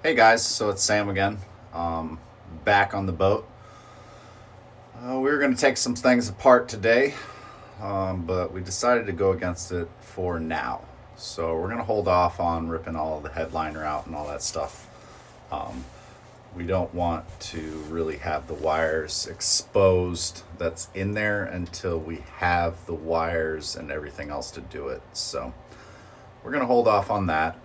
Hey guys, so it's Sam again. Back on the boat. We were going to take some things apart today, but we decided to go against it for now. So we're going to hold off on ripping all the headliner out and all that stuff. Um, we don't want to really have the wires exposed that's in there until we have the wires and everything else to do it. So we're going to hold off on that.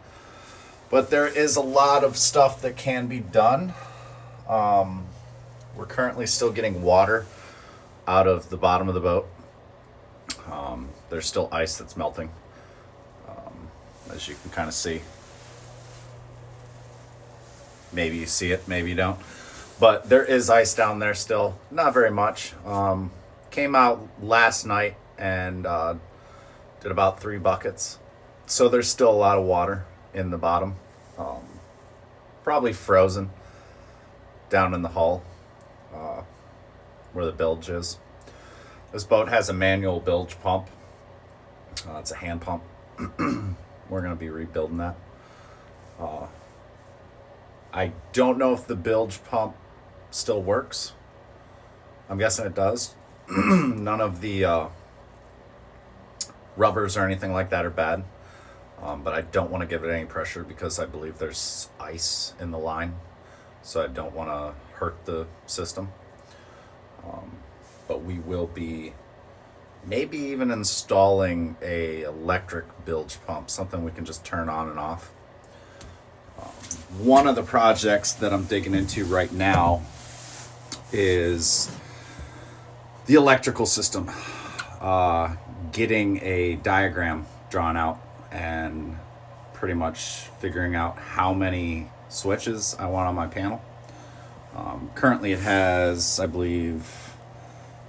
But there is a lot of stuff that can be done. Um, we're currently still getting water out of the bottom of the boat. There's still ice that's melting, as you can kind of see. Maybe you see it, maybe you don't. But there is ice down there still. Not very much. Came out last night and did about 3 buckets. So there's still a lot of water in the bottom. Um, Probably frozen down in the hull where the bilge is. This boat has a manual bilge pump. It's a hand pump. We're going to be rebuilding that. I don't know if the bilge pump still works. I'm guessing it does. None of the rubbers or anything like that are bad. But I don't want to give it any pressure because I believe there's ice in the line. So I don't want to hurt the system. But we will be maybe even installing a electric bilge pump, something we can just turn on and off. One of the projects that I'm digging into right now is the electrical system. Getting a diagram drawn out and pretty much figuring out how many switches I want on my panel. Currently it has, I believe,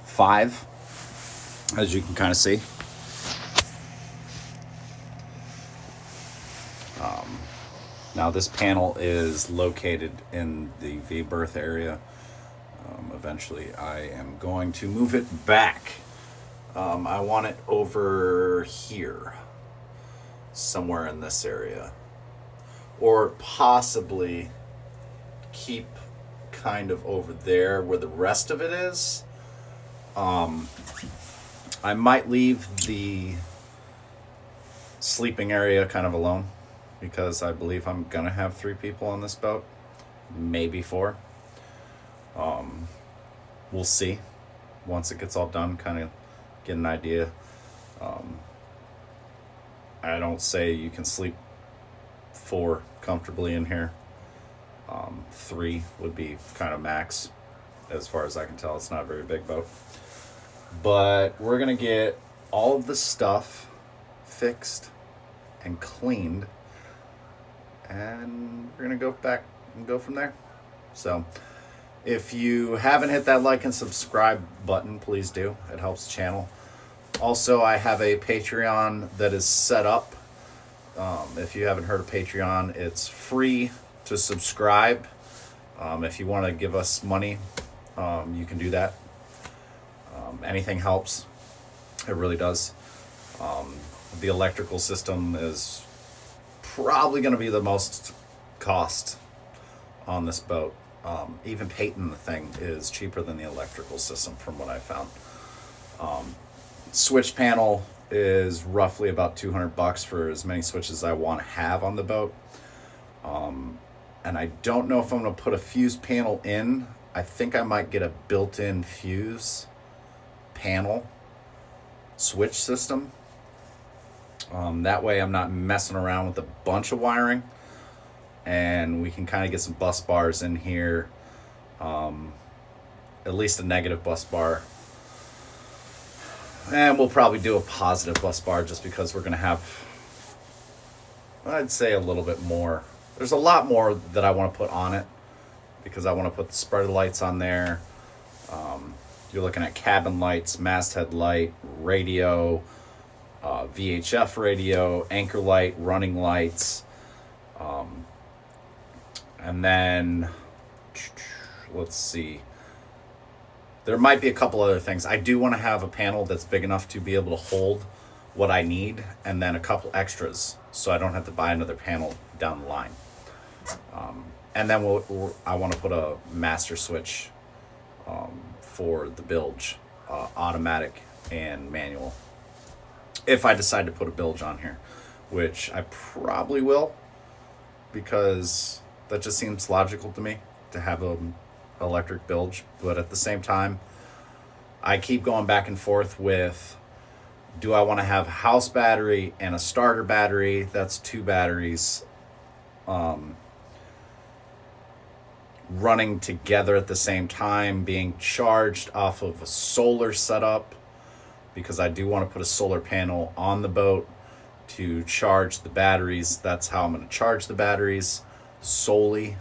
5, as you can kind of see. Now this panel is located in the V-berth area. Eventually I am going to move it back. I want it over here, somewhere in this area. Or possibly keep kind of over there where the rest of it is. I might leave the sleeping area kind of alone because I believe I'm gonna have 3 people on this boat, maybe 4. We'll see once it gets all done, kind of get an idea. I don't say you can sleep 4 comfortably in here. 3 would be kind of max, as far as I can tell. It's not a very big boat. But we're going to get all of the stuff fixed and cleaned. And we're going to go back and go from there. So if you haven't hit that like and subscribe button, please do. It helps the channel. Also, I have a Patreon that is set up. If you haven't heard of Patreon, it's free to subscribe. If you want to give us money, you can do that. Anything helps. It really does. The electrical system is probably going to be the most cost on this boat. Even painting the thing is cheaper than the electrical system from what I found. Switch panel is roughly about $200 for as many switches I want to have on the boat. And I don't know if I'm going to put a fuse panel in. I think I might get a built-in fuse panel switch system. That way I'm not messing around with a bunch of wiring, and we can kind of get some bus bars in here, at least a negative bus bar, and we'll probably do a positive bus bar just because we're going to have, I'd say, a little bit more. There's a lot more that I want to put on it because I want to put the spreader lights on there. You're looking at cabin lights, masthead light, radio, VHF radio, anchor light, running lights. And then, let's see. There might be a couple other things. I do want to have a panel that's big enough to be able to hold what I need, and then a couple extras so I don't have to buy another panel down the line. and then I want to put a master switch for the bilge, automatic and manual. If I decide to put a bilge on here, which I probably will, because that just seems logical to me to have an electric bilge. But at the same time, I keep going back and forth with, do I want to have a house battery and a starter battery? That's two batteries running together at the same time, being charged off of a solar setup, because I do want to put a solar panel on the boat to charge the batteries. That's how I'm going to charge the batteries solely.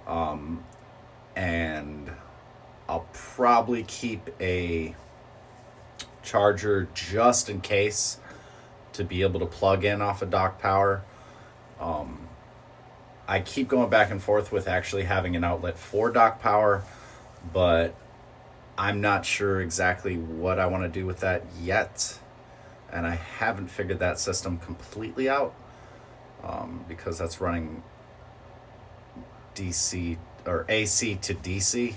And I'll probably keep a charger just in case to be able to plug in off of dock power. I keep going back and forth with actually having an outlet for dock power, but I'm not sure exactly what I want to do with that yet. And I haven't figured that system completely out, because that's running DC or AC to DC.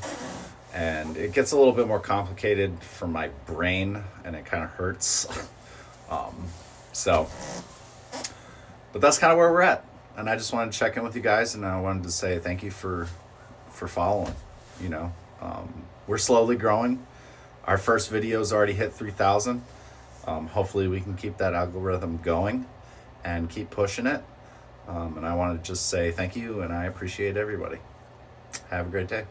And it gets a little bit more complicated for my brain, and it kind of hurts. But that's kind of where we're at. And I just wanted to check in with you guys, and I wanted to say thank you for following. We're slowly growing. Our first video's already hit 3,000. Hopefully we can keep that algorithm going and keep pushing it. And I want to just say thank you, and I appreciate everybody. Have a great day.